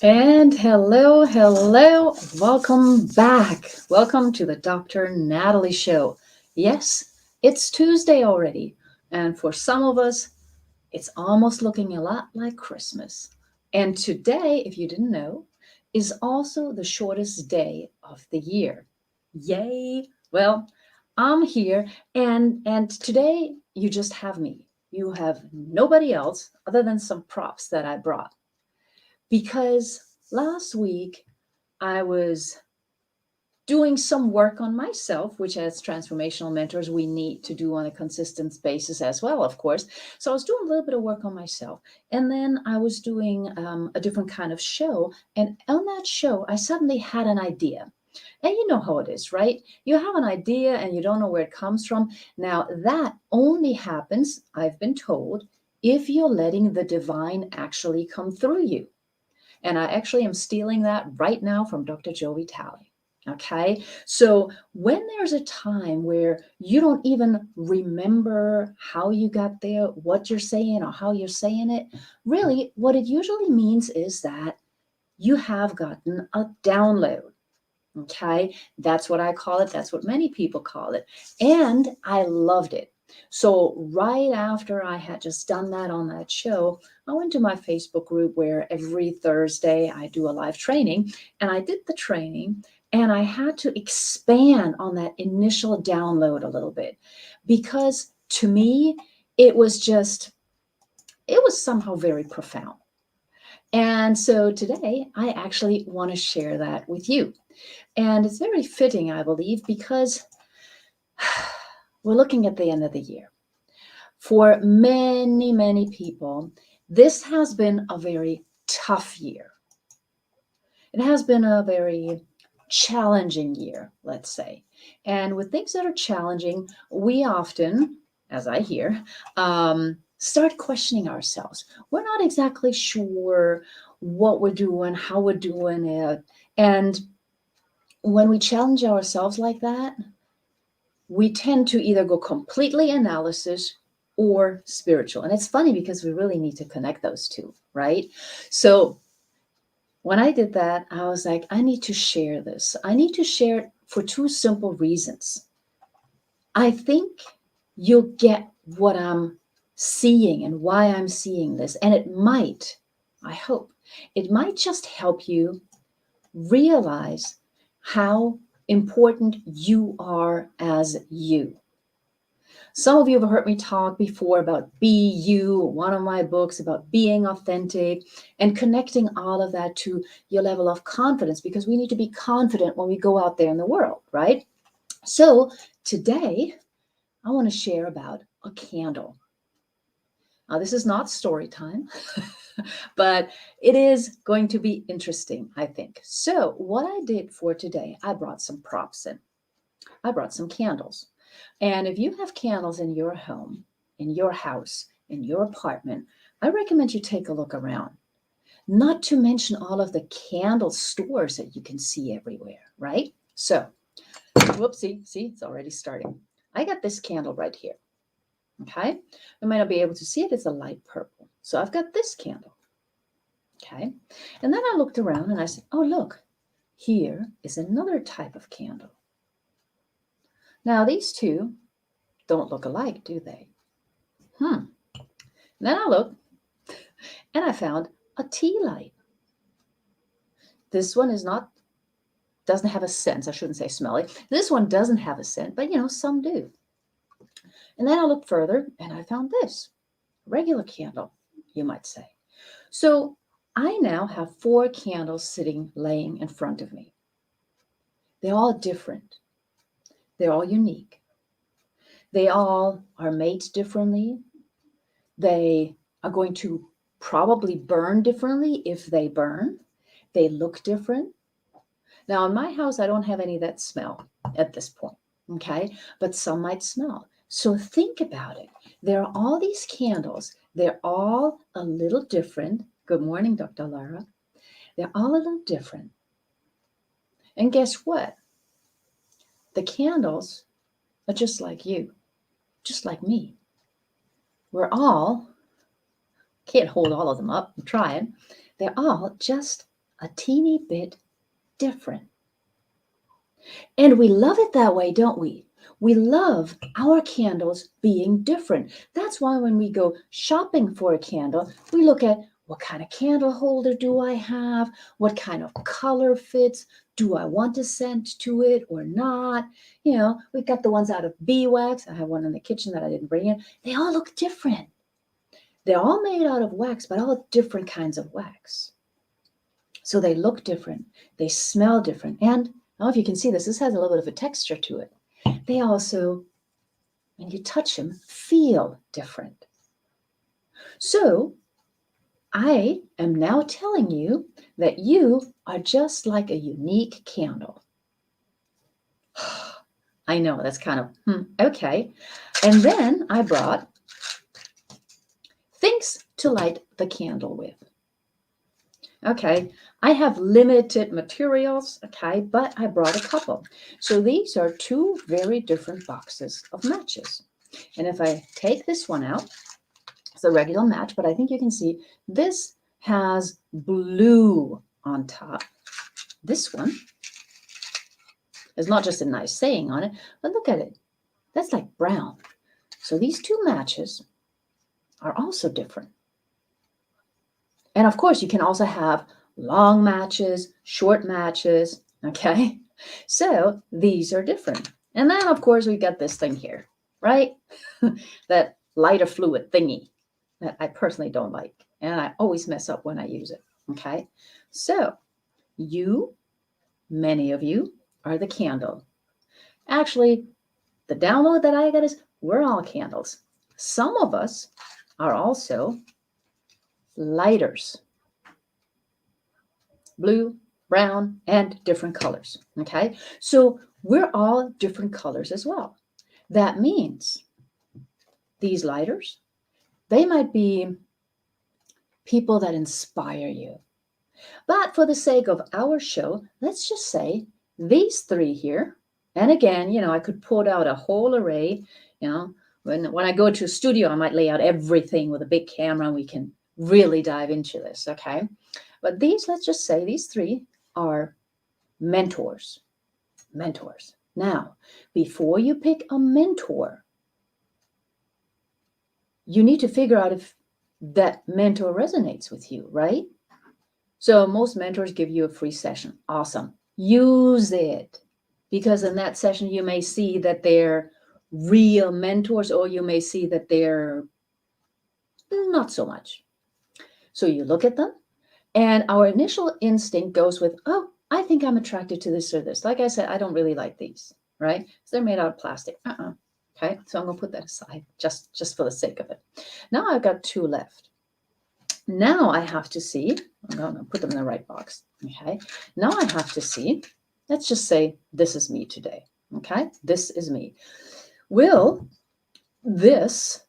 And hello, welcome back. Welcome to the Dr. Natalie Show. Yes, it's Tuesday already, and for some of us, it's almost looking a lot like Christmas. And today, if you didn't know, is also the shortest day of the year. Yay! Well, I'm here, and today you just have me. You have nobody else other than some props that I brought because last week I was doing some work on myself, which as transformational mentors, we need to do on a consistent basis as well, of course. So I was doing a little bit of work on myself. And then I was doing a different kind of show. And on that show, I suddenly had an idea. And you know how it is, right? You have an idea and you don't know where it comes from. Now, that only happens, I've been told, if you're letting the divine actually come through you. And I actually am stealing that right now from Dr. Joe Vitale. Okay. So when there's a time where you don't even remember how you got there, what you're saying, or how you're saying it, really what it usually means is that you have gotten a download. Okay. That's what I call it. That's what many people call it. And I loved it. So right after I had just done that on that show, I went to my Facebook group where every Thursday I do a live training, and I did the training and I had to expand on that initial download a little bit because to me, it was just, it was somehow very profound. And so today I actually want to share that with you. And it's very fitting, I believe, because we're looking at the end of the year. For many people, this has been a very tough year. It has been a very challenging year, let's say. And with things that are challenging, we often, as I hear, start questioning ourselves. We're not exactly sure what we're doing, how we're doing it. And when we challenge ourselves like that, we tend to either go completely analysis or spiritual. And it's funny because we really need to connect those two, right? So when I did that, I was like, I need to share this. I need to share it for two simple reasons. I think you'll get what I'm seeing and why I'm seeing this. And it might, I hope, it might just help you realize how important you are as you. Some of you have heard me talk before about Be You, one of my books about being authentic and connecting all of that to your level of confidence because we need to be confident when we go out there in the world, right? So today, I want to share about a candle. Now, this is not story time, but it is going to be interesting, I think. So, what I did for today, I brought some props in. I brought some candles. And if you have candles in your home, in your house, in your apartment, I recommend you take a look around. Not to mention all of the candle stores that you can see everywhere, right? So, whoopsie, see, it's already starting. I got this candle right here. Okay. You might not be able to see it. It's a light purple. So I've got this candle. Okay. And then I looked around and I said, oh, look, here is another type of candle. Now, these two don't look alike, do they? And then I looked and I found a tea light. This one is not, doesn't have a scent. I shouldn't say smelly. This one doesn't have a scent, but some do. And then I looked further and I found this regular candle, you might say. So I now have 4 candles laying in front of me. They're all different. They're all unique. They all are made differently. They are going to probably burn differently if they burn. They look different. Now, in my house, I don't have any that smell at this point, okay? But some might smell. So think about it. There are all these candles. They're all a little different. Good morning, Dr. Lara. They're all a little different. And guess what? The candles are just like you, just like me. We're all, can't hold all of them up, I'm trying. They're all just a teeny bit different. And we love it that way, don't we? We love our candles being different. That's why when we go shopping for a candle, we look at what kind of candle holder do I have? What kind of color fits? Do I want a scent to it or not? You know, we got the ones out of beeswax. I have one in the kitchen that I didn't bring in. They all look different. They're all made out of wax, but all different kinds of wax. So they look different. They smell different. And I don't know if you can see this. This has a little bit of a texture to it. They also, when you touch them, feel different. So I am now telling you that you are just like a unique candle. I know, that's kind of, okay. And then I brought things to light the candle with. Okay, I have limited materials, okay, but I brought a couple. So these are two very different boxes of matches. And if I take this one out, it's a regular match, but I think you can see this has blue on top. This one is not just a nice saying on it, but look at it. That's like brown. So these two matches are also different. And of course, you can also have long matches, short matches, okay? So these are different. And then, of course, we got this thing here, right? That lighter fluid thingy that I personally don't like. And I always mess up when I use it, okay? So you, many of you, are the candle. Actually, the download that I got is we're all candles. Some of us are also lighters. Blue, brown, and different colors, okay? So we're all different colors as well. That means these lighters, they might be people that inspire you. But for the sake of our show, let's just say these three here, and again, you know, I could put out a whole array, you know, when I go to a studio, I might lay out everything with a big camera and we can really dive into this, okay? But these, let's just say these three are mentors. Mentors. Now, before you pick a mentor, you need to figure out if that mentor resonates with you, right? So most mentors give you a free session. Awesome. Use it. Because in that session, you may see that they're real mentors, or you may see that they're not so much. So you look at them, and our initial instinct goes with, oh, I think I'm attracted to this or this. Like I said, I don't really like these, right? So they're made out of plastic. Okay, so I'm going to put that aside just for the sake of it. Now I've got two left. Now I have to see, I'm going to put them in the right box. Okay, now I have to see, let's just say this is me today. Okay, this is me. Will this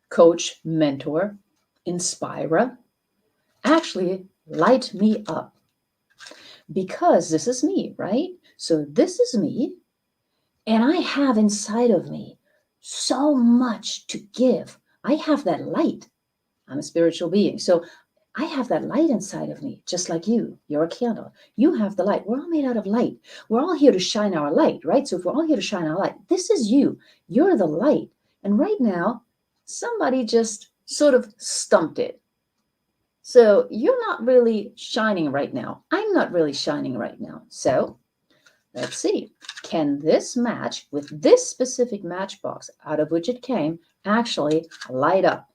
coach, mentor, inspirer actually light me up? Because this is me, right? So this is me, and I have inside of me so much to give. I have that light. I'm a spiritual being. So I have that light inside of me, just like you. You're a candle. You have the light. We're all made out of light. We're all here to shine our light, right? So if we're all here to shine our light, this is you. You're the light. And right now, somebody just sort of stumped it. So you're not really shining right now. I'm not really shining right now. So let's see. Can this match with this specific matchbox out of which it came actually light up?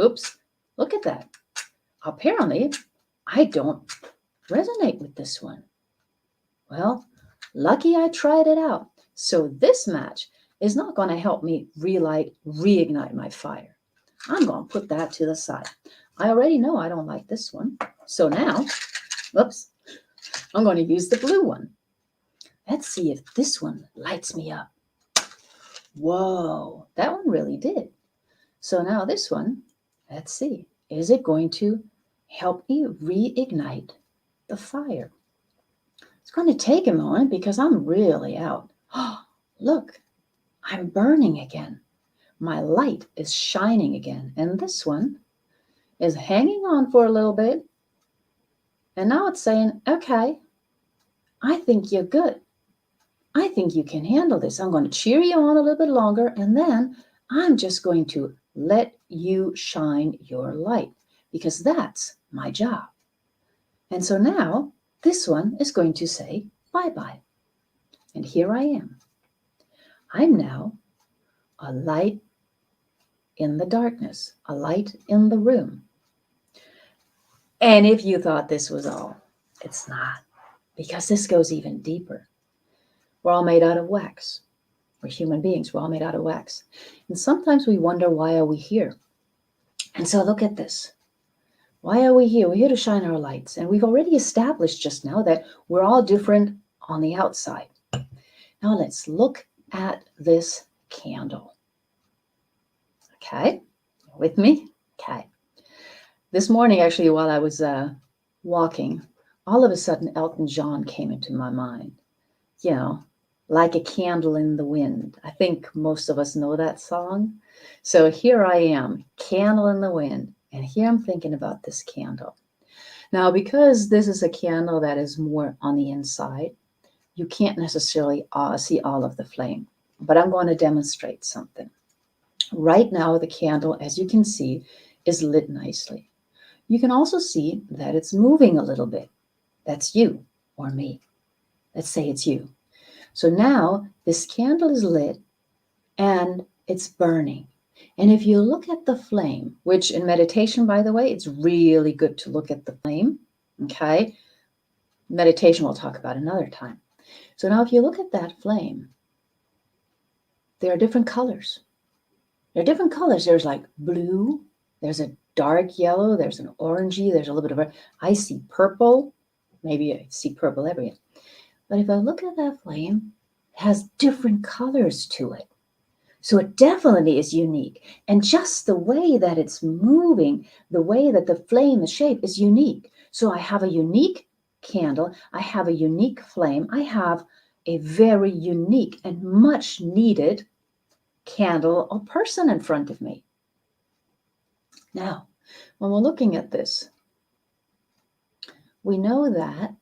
Oops, look at that. Apparently, I don't resonate with this one. Well, lucky I tried it out. So this match is not going to help me reignite my fire. I'm going to put that to the side. I already know I don't like this one. So now, whoops, I'm going to use the blue one. Let's see if this one lights me up. Whoa, that one really did. So now this one, let's see, is it going to help me reignite the fire? It's going to take a moment because I'm really out. Oh, look, I'm burning again. My light is shining again. And this one is hanging on for a little bit. And now it's saying, okay, I think you're good. I think you can handle this. I'm going to cheer you on a little bit longer, and then I'm just going to let you shine your light because that's my job. And so now this one is going to say bye-bye. And here I am. I'm now a light in the darkness, a light in the room. And if you thought this was all, it's not, because this goes even deeper. We're all made out of wax. We're human beings. We're all made out of wax. And sometimes we wonder, why are we here? And so look at this. Why are we here? We're here to shine our lights. And we've already established just now that we're all different on the outside. Now let's look at this candle. Okay, with me? Okay. This morning, actually, while I was walking, all of a sudden Elton John came into my mind. You know, like a candle in the wind. I think most of us know that song. So here I am, candle in the wind. And here I'm thinking about this candle. Now, because this is a candle that is more on the inside, you can't necessarily see all of the flame. But I'm going to demonstrate something. Right now, the candle, as you can see, is lit nicely. You can also see that it's moving a little bit. That's you or me. Let's say it's you. So now this candle is lit and it's burning. And if you look at the flame, which in meditation, by the way, it's really good to look at the flame. Okay. Meditation we'll talk about another time. So now if you look at that flame, there are different colors. There are different colors. There's like blue, there's a dark yellow, there's an orangey, there's a little bit of I see purple. Maybe I see purple everywhere. But if I look at that flame, it has different colors to it. So it definitely is unique. And just the way that it's moving, the way that the flame, the shape is unique. So I have a unique candle. I have a unique flame. I have a very unique and much needed candle or person in front of me. Now, when we're looking at this, we know that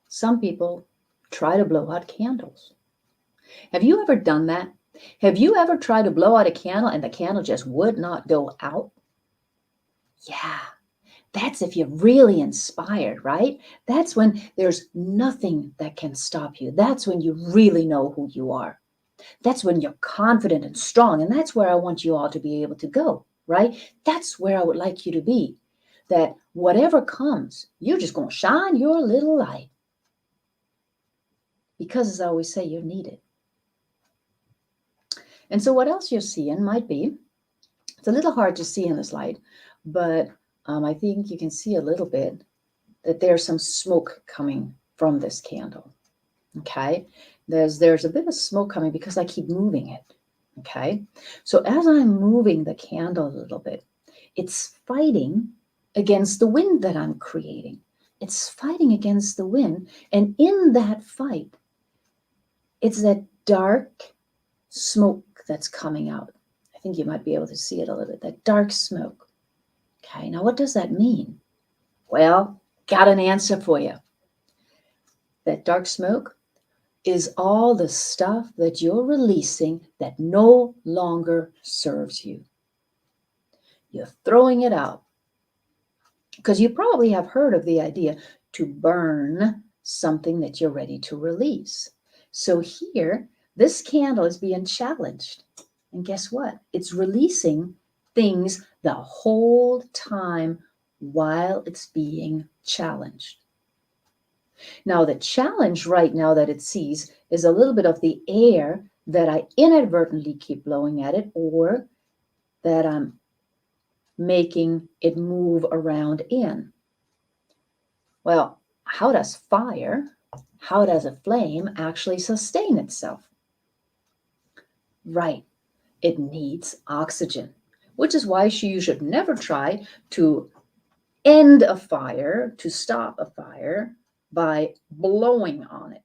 some people try to blow out candles. Have you ever done that? Have you ever tried to blow out a candle and the candle just would not go out? Yeah, that's if you're really inspired, right? That's when there's nothing that can stop you. That's when you really know who you are. That's when you're confident and strong. And that's where I want you all to be able to go, right? That's where I would like you to be. That whatever comes, you're just going to shine your little light. Because as I always say, you're needed. And so what else you're seeing might be, it's a little hard to see in this light, but I think you can see a little bit that there's some smoke coming from this candle. Okay, there's a bit of smoke coming because I keep moving it. Okay, so as I'm moving the candle a little bit, it's fighting against the wind that I'm creating. It's fighting against the wind, and in that fight, it's that dark smoke that's coming out. I think you might be able to see it a little bit, that dark smoke. Okay, now what does that mean? Well, got an answer for you. That dark smoke is all the stuff that you're releasing that no longer serves you. You're throwing it out. Because you probably have heard of the idea to burn something that you're ready to release. So here, this candle is being challenged. And guess what? It's releasing things the whole time while it's being challenged. Now, the challenge right now that it sees is a little bit of the air that I inadvertently keep blowing at it, or that I'm making it move around in. Well, how does fire, how does a flame actually sustain itself? Right, it needs oxygen, which is why you should never try to end a fire, to stop a fire by blowing on it.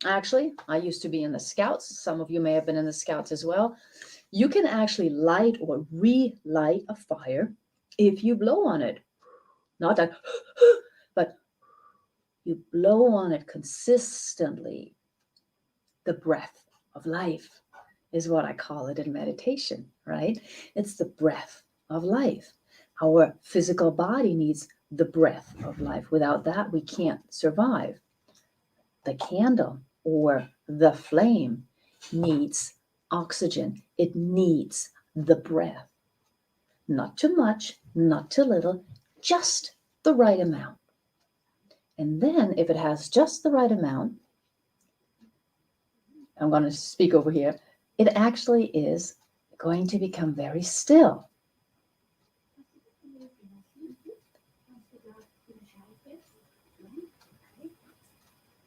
Actually, I used to be in the Scouts. Some of you may have been in the Scouts as well. You can actually light or relight a fire if you blow on it. Not that, but You blow on it consistently. The breath of life is what I call it in meditation, right? It's the breath of life. Our physical body needs the breath of life. Without that, we can't survive. The candle or the flame needs oxygen. It needs the breath. Not too much, not too little, just the right amount. And then if it has just the right amount, I'm going to speak over here, it actually is going to become very still.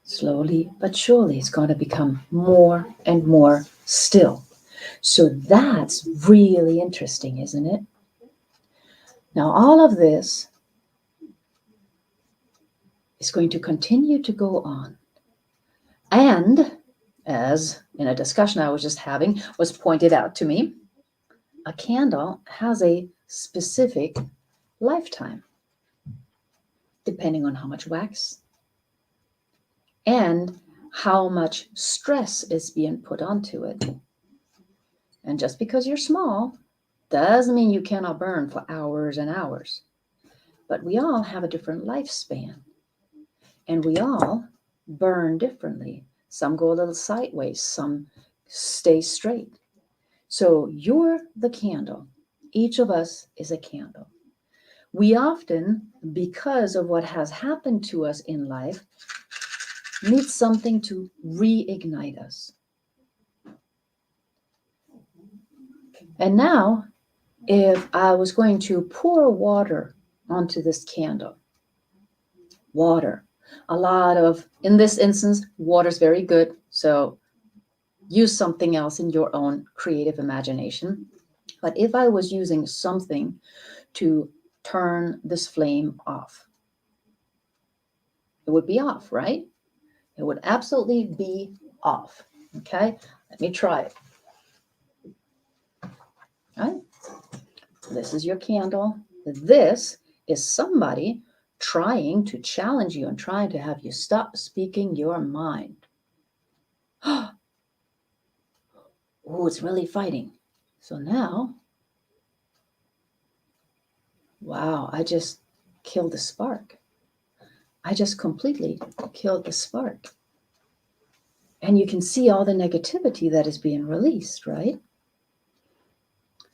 Slowly but surely, it's going to become more and more still. So that's really interesting, isn't it? Now, all of this is going to continue to go on. And as in a discussion I was just having was pointed out to me, a candle has a specific lifetime, depending on how much wax and how much stress is being put onto it. And just because you're small doesn't mean you cannot burn for hours and hours. But we all have a different lifespan. And we all burn differently. Some go a little sideways, some stay straight. So you're the candle. Each of us is a candle. We often, because of what has happened to us in life, need something to reignite us. And now, if I was going to pour water onto this candle, water, a lot of, in this instance, water is very good. So use something else in your own creative imagination. But if I was using something to turn this flame off, it would be off, right? It would absolutely be off. Okay, let me try it. All right. This is your candle. This is somebody trying to challenge you and trying to have you stop speaking your mind. Oh, it's really fighting. So now, wow, I just killed the spark. I just completely killed the spark. And you can see all the negativity that is being released, right?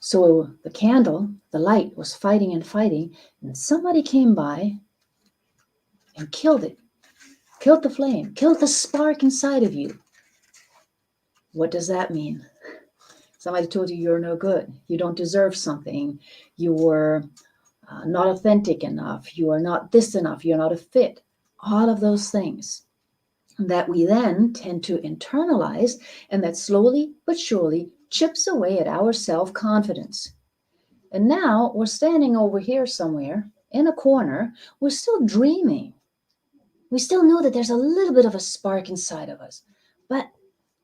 So the candle, the light was fighting and fighting, and somebody came by and killed it, killed the flame, killed the spark inside of you. What does that mean? Somebody told you you're no good, you don't deserve something, you were not authentic enough, you are not this enough, you're not a fit. All of those things that we then tend to internalize, and that slowly but surely chips away at our self-confidence. And now we're standing over here somewhere in a corner, we're still dreaming. We still know that there's a little bit of a spark inside of us, but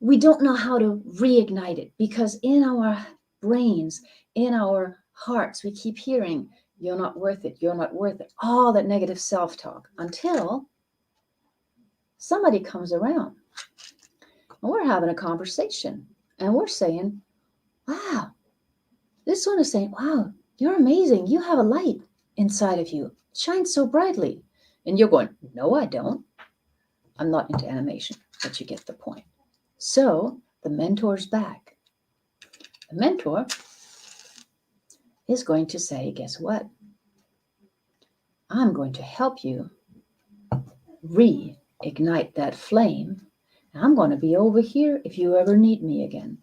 we don't know how to reignite it, because in our brains, in our hearts, we keep hearing, you're not worth it, you're not worth it, all that negative self-talk, until somebody comes around and we're having a conversation and we're saying, wow, this one is saying, wow, you're amazing. You have a light inside of you. It shines so brightly. And you're going, no, I don't. I'm not into animation, but you get the point. So the mentor's back. The mentor is going to say, guess what? I'm going to help you reignite that flame. And I'm going to be over here if you ever need me again.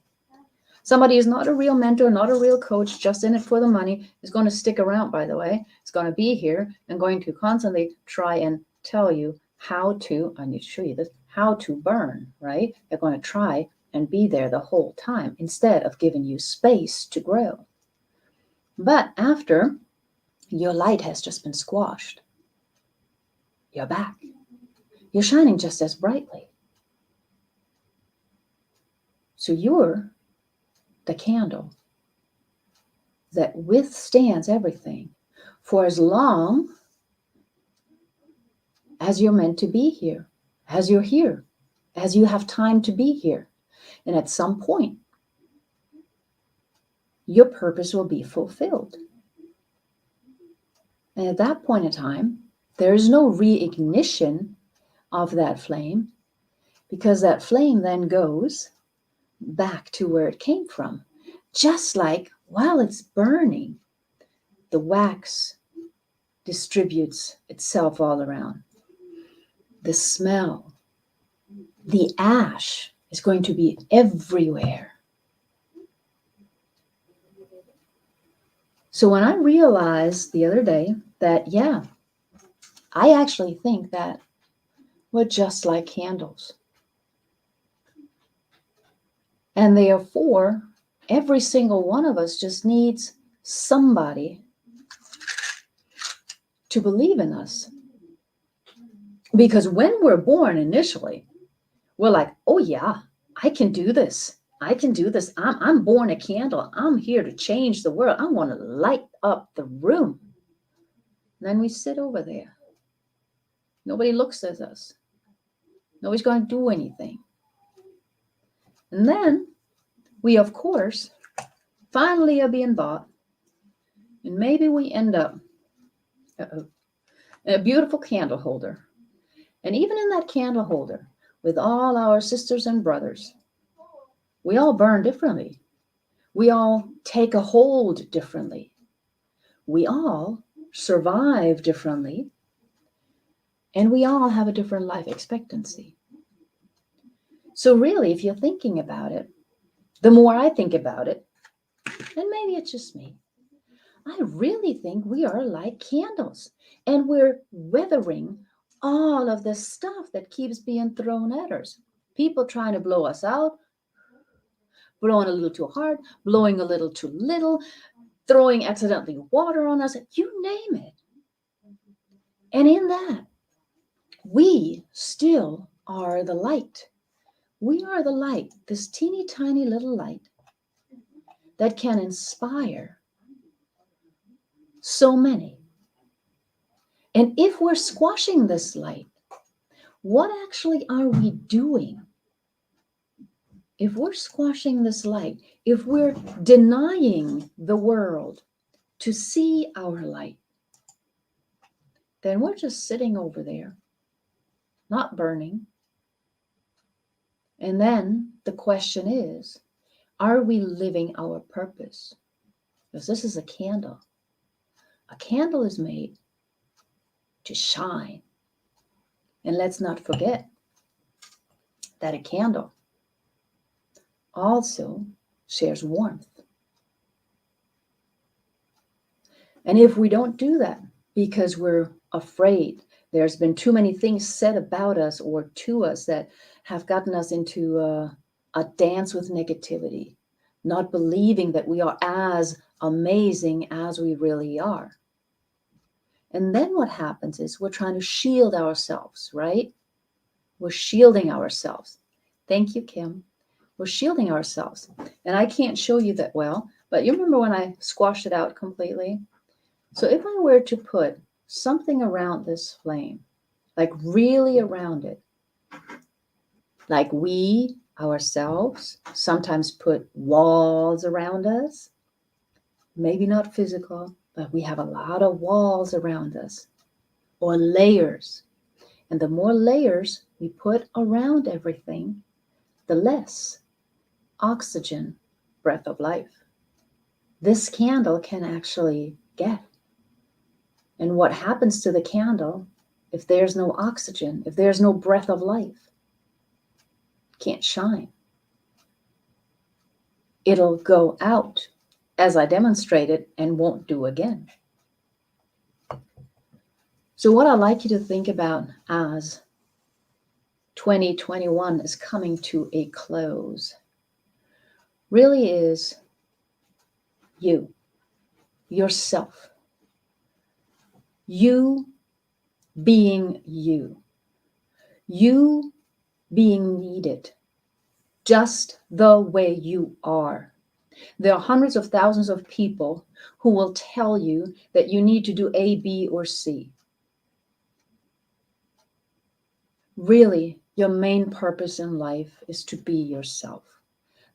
Somebody is not a real mentor, not a real coach, just in it for the money, is going to stick around, by the way. It's going to be here and going to constantly try and tell you how to, I need to show you this, how to burn, right? They're going to try and be there the whole time instead of giving you space to grow. But after your light has just been squashed, you're back. You're shining just as brightly. So you're the candle that withstands everything for as long as you're meant to be here, as you're here, as you have time to be here. And at some point, your purpose will be fulfilled. And at that point in time, there is no reignition of that flame, because that flame then goes back to where it came from. Just like while it's burning, the wax distributes itself all around. The smell, the ash is going to be everywhere. So when I realized the other day that, yeah, I actually think that we're just like candles. And therefore, every single one of us just needs somebody to believe in us. Because when we're born initially, we're like, oh yeah, I can do this. I can do this. I'm born a candle. I'm here to change the world. I want to light up the room. And then we sit over there. Nobody looks at us. Nobody's going to do anything. And then we, of course, finally are being bought. And maybe we end up in a beautiful candle holder. And even in that candle holder, with all our sisters and brothers, we all burn differently. We all take a hold differently. We all survive differently. And we all have a different life expectancy. So really, if you're thinking about it, the more I think about it, and maybe it's just me, I really think we are like candles, and we're weathering all of the stuff that keeps being thrown at us. People trying to blow us out, blowing a little too hard, blowing a little too little, throwing accidentally water on us, you name it. And in that, we still are the light. We are the light, this teeny tiny little light that can inspire so many. And if we're squashing this light, what actually are we doing? If we're squashing this light, if we're denying the world to see our light, then we're just sitting over there, not burning. And then the question is, are we living our purpose? Because this is a candle. A candle is made to shine. And let's not forget that a candle also shares warmth. And if we don't do that because we're afraid, there's been too many things said about us or to us that have gotten us into a dance with negativity, not believing that we are as amazing as we really are. And then what happens is we're trying to shield ourselves, right? We're shielding ourselves. Thank you, Kim. We're shielding ourselves. And I can't show you that well, but you remember when I squashed it out completely? So if I were to put something around this flame, like really around it, like we ourselves sometimes put walls around us, maybe not physical, but we have a lot of walls around us, or layers. And the more layers we put around everything, the less oxygen, breath of life, this candle can actually get. And what happens to the candle if there's no oxygen, if there's no breath of life? It can't shine. It'll go out, as I demonstrated, and won't do again. So what I'd like you to think about as 2021 is coming to a close really is you, yourself, you being you being needed just the way you are. There are hundreds of thousands of people who will tell you that you need to do A, B, or C. Really, your main purpose in life is to be yourself.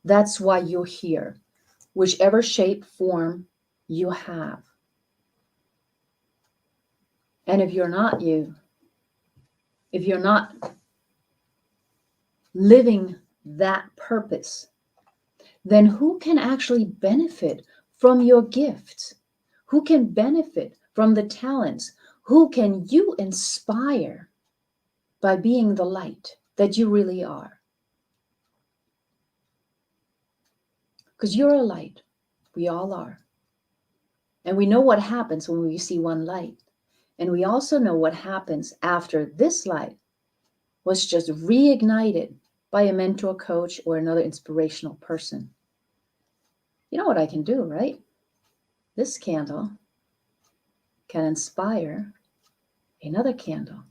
That's why you're here, whichever shape, form you have. And if you're not you, if you're not living that purpose, then who can actually benefit from your gifts? Who can benefit from the talents? Who can you inspire by being the light that you really are? Because you're a light. We all are. And we know what happens when we see one light. And we also know what happens after this light was just reignited by a mentor, coach, or another inspirational person. You know what I can do, right? This candle can inspire another candle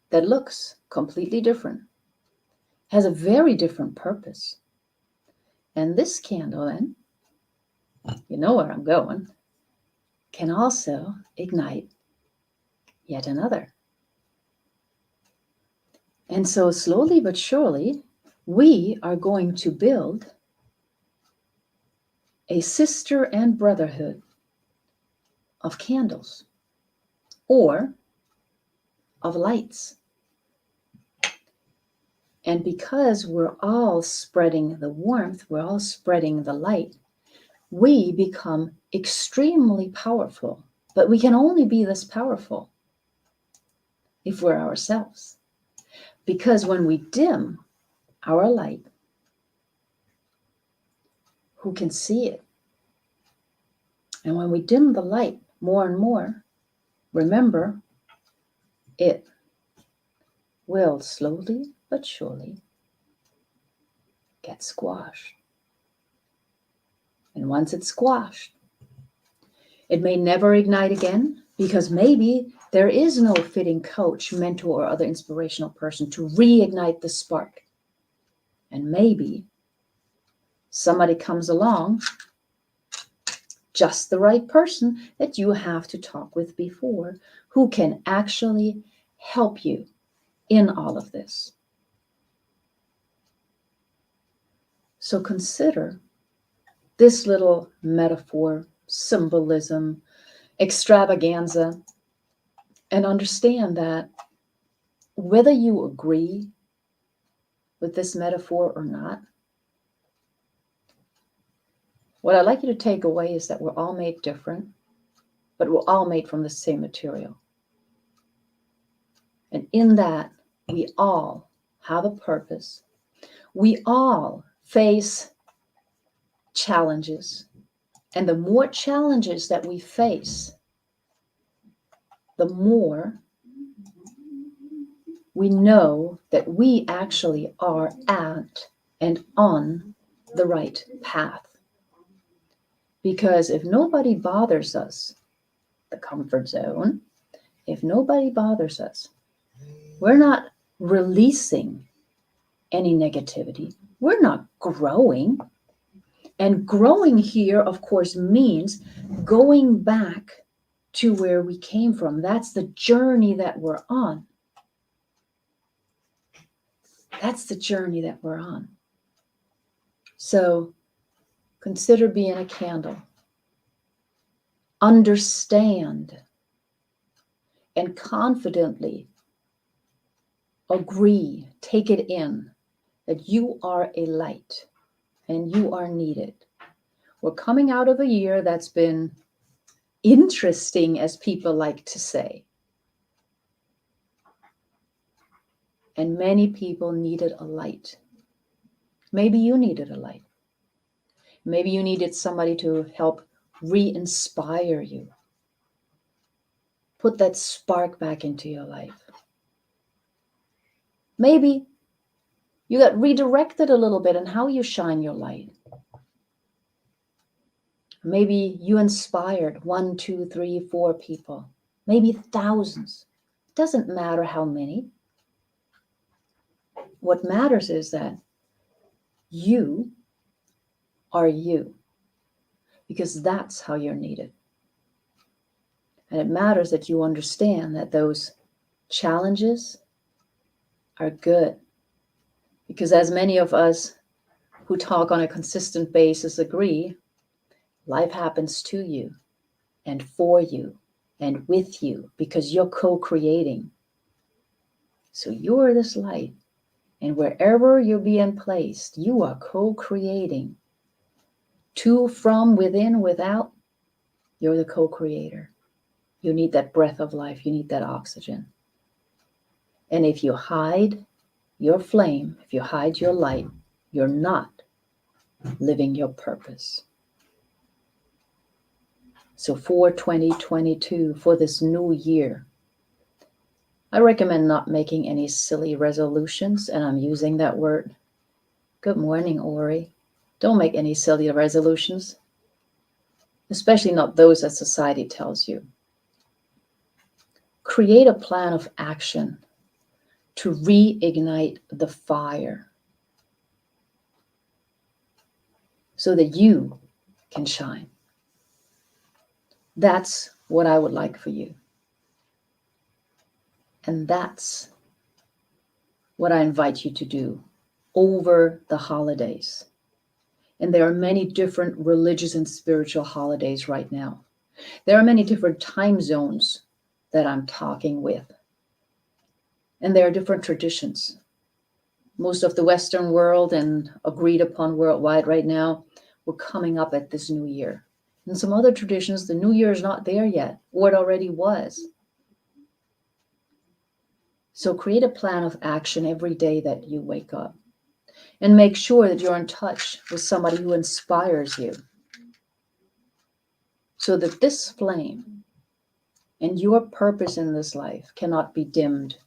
that looks completely different, has a very different purpose. And this candle, then, you know where I'm going, can also ignite yet another. And so slowly but surely, we are going to build a sister and brotherhood of candles or of lights. And because we're all spreading the warmth, we're all spreading the light, we become extremely powerful. But we can only be this powerful if we're ourselves. Because when we dim our light, who can see it? And when we dim the light more and more, remember, it will slowly but surely get squashed. And once it's squashed, it may never ignite again because maybe there is no fitting coach, mentor, or other inspirational person to reignite the spark. And maybe somebody comes along, just the right person that you have to talk with before, who can actually help you in all of this. So consider this little metaphor, symbolism, extravaganza, and understand that whether you agree with this metaphor or not, what I'd like you to take away is that we're all made different, but we're all made from the same material. And in that, we all have a purpose. We all face challenges. And the more challenges that we face, the more we know that we actually are at and on the right path. Because if nobody bothers us, the comfort zone, if nobody bothers us, we're not releasing any negativity. We're not growing. And growing here, of course, means going back to where we came from. That's the journey that we're on. That's the journey that we're on. So consider being a candle. Understand and confidently agree, take it in, that you are a light and you are needed. We're coming out of a year that's been interesting, as people like to say. And many people needed a light. Maybe you needed a light. Maybe you needed somebody to help re-inspire you. Put that spark back into your life. Maybe you got redirected a little bit in how you shine your light. Maybe you inspired 1, 2, 3, 4 people, maybe thousands. It doesn't matter how many. What matters is that you are you, because that's how you're needed. And it matters that you understand that those challenges are good. Because as many of us who talk on a consistent basis agree, life happens to you and for you and with you because you're co-creating. So you are this light, and wherever you're being placed, you are co-creating. To, from, within, without, you're the co-creator. You need that breath of life. You need that oxygen. And if you hide your flame, if you hide your light, you're not living your purpose. So for 2022, for this new year, I recommend not making any silly resolutions, and I'm using that word. Good morning, Ori. Don't make any silly resolutions, especially not those that society tells you. Create a plan of action to reignite the fire so that you can shine. That's what I would like for you. And that's what I invite you to do over the holidays. And there are many different religious and spiritual holidays right now. There are many different time zones that I'm talking with. And there are different traditions. Most of the Western world and agreed upon worldwide right now, we're coming up at this new year. In some other traditions, the new year is not there yet, or it already was. So create a plan of action every day that you wake up. And make sure that you're in touch with somebody who inspires you. So that this flame and your purpose in this life cannot be dimmed.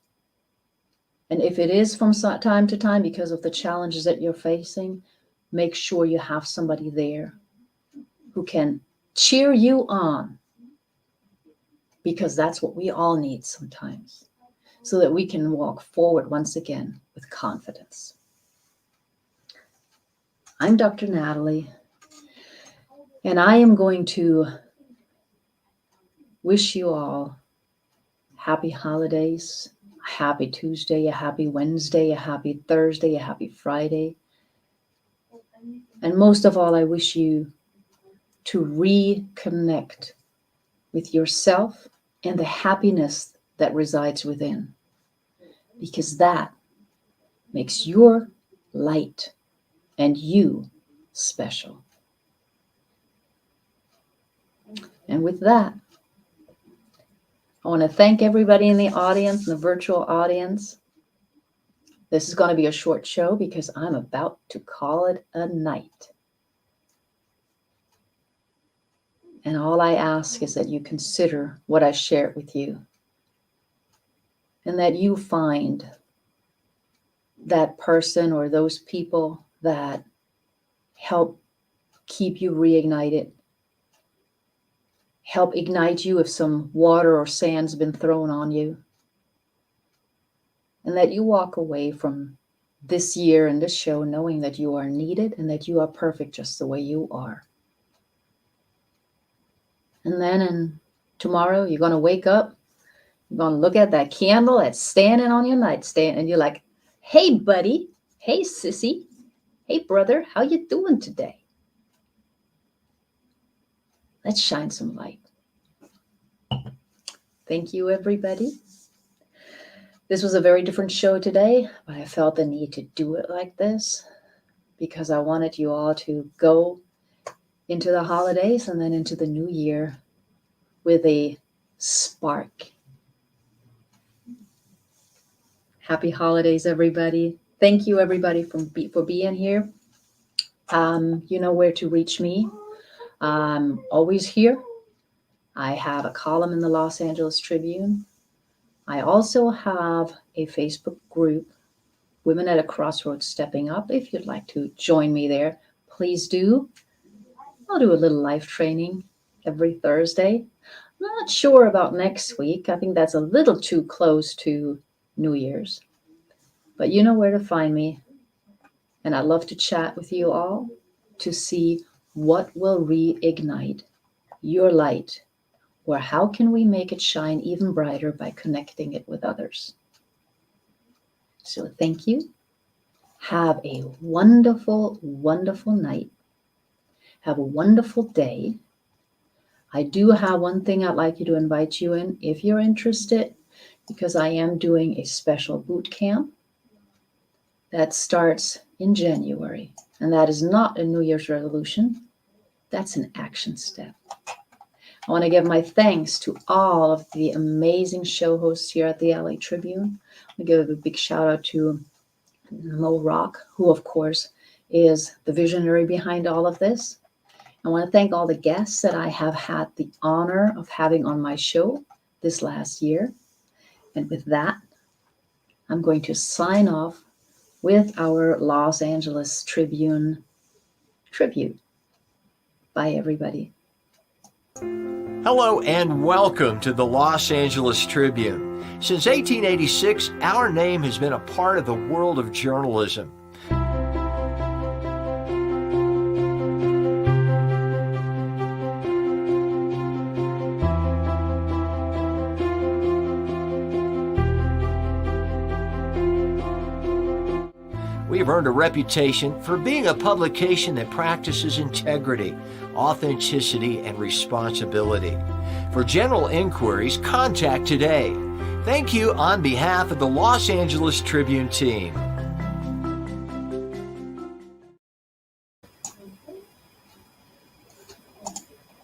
And if it is from time to time because of the challenges that you're facing, make sure you have somebody there who can cheer you on, because that's what we all need sometimes, so that we can walk forward once again with confidence. I'm Dr. Natalie, and I am going to wish you all happy holidays, a happy Tuesday, a happy Wednesday, a happy Thursday, a happy Friday. And most of all, I wish you to reconnect with yourself and the happiness that resides within, because that makes your light and you special. And with that, I want to thank everybody in the audience, in the virtual audience. This is going to be a short show because I'm about to call it a night. And all I ask is that you consider what I shared with you, and that you find that person or those people that help keep you reignited, help ignite you if some water or sand's been thrown on you, and that you walk away from this year and this show knowing that you are needed and that you are perfect just the way you are. And then tomorrow you're going to wake up, you're going to look at that candle that's standing on your nightstand, and you're like, hey, buddy, hey, sissy, hey, brother, how you doing today? Let's shine some light. Thank you, everybody. This was a very different show today, but I felt the need to do it like this because I wanted you all to go into the holidays and then into the new year with a spark. Happy holidays, everybody. Thank you, everybody, for being here. You know where to reach me. I'm always here. I have a column in the Los Angeles Tribune. I also have a Facebook group, Women at a Crossroads Stepping Up. If you'd like to join me there, please do. I'll do a little life training every Thursday. I'm not sure about next week. I think that's a little too close to New Year's. But you know where to find me. And I'd love to chat with you all to see what will reignite your light, or how can we make it shine even brighter by connecting it with others. So thank you. Have a wonderful, wonderful night. Have a wonderful day. I do have one thing I'd like you to invite you in if you're interested, because I am doing a special boot camp that starts in January. And that is not a New Year's resolution. That's an action step. I want to give my thanks to all of the amazing show hosts here at the LA Tribune. I give a big shout out to Mo Rock, who of course is the visionary behind all of this. I want to thank all the guests that I have had the honor of having on my show this last year. And with that, I'm going to sign off with our Los Angeles Tribune tribute. Bye, everybody. Hello and welcome to the Los Angeles Tribune. Since 1886, our name has been a part of the world of journalism. We have earned a reputation for being a publication that practices integrity, authenticity, and responsibility. For general inquiries, contact today. Thank you on behalf of the Los Angeles Tribune team.